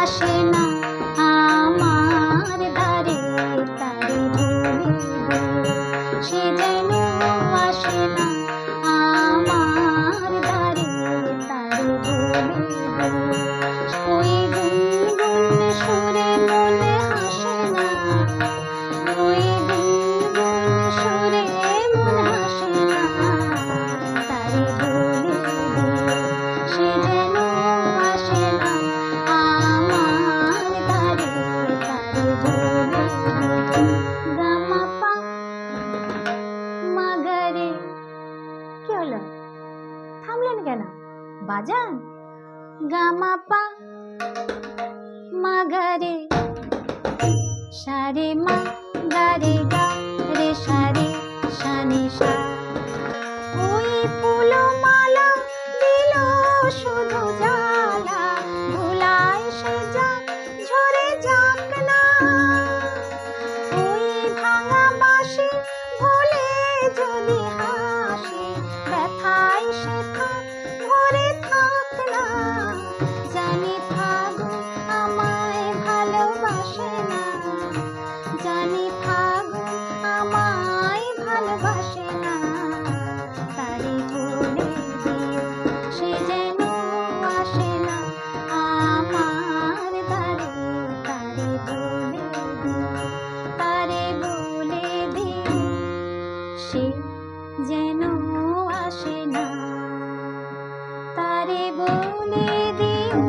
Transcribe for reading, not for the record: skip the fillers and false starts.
আসে না আমার দ্বারে, তারে বলে দিও সে যেন আসে না আমার দ্বারে, তারে বলে দিও। ওই গুনগুন সুরে মনে হাসে না, ওই গুনগুন সুরে মন হাসে না, তারে বলে দিও সে যেন আসে না আমার দ্বারে, তারে বলে দিও। গামা পা মাগারে। কি হলো, থামলেন কেন? বাজান। গামা পা মাগারে, সারে মা গারে গা রে সারে সানি সা। ওই ফুলো মালা দিল শুধু জ্বালা, ধুলায় সে যাক ঝরে যাক না। ওই ভাঙা বাঁশি ভোলে যদি হাসি, ব্যথায় সে থাক ভরে থাক না। জানি ফাগুন আমায় ভালোবাসে না, জানি ফাগুন আমায় ভালোবাসে না, তারে বলে দিও সে যেন আসে না আমার দ্বারে, তারে বলে দিও, তারে বলে দিও সে যেন আসে না, তারে বলে দিও।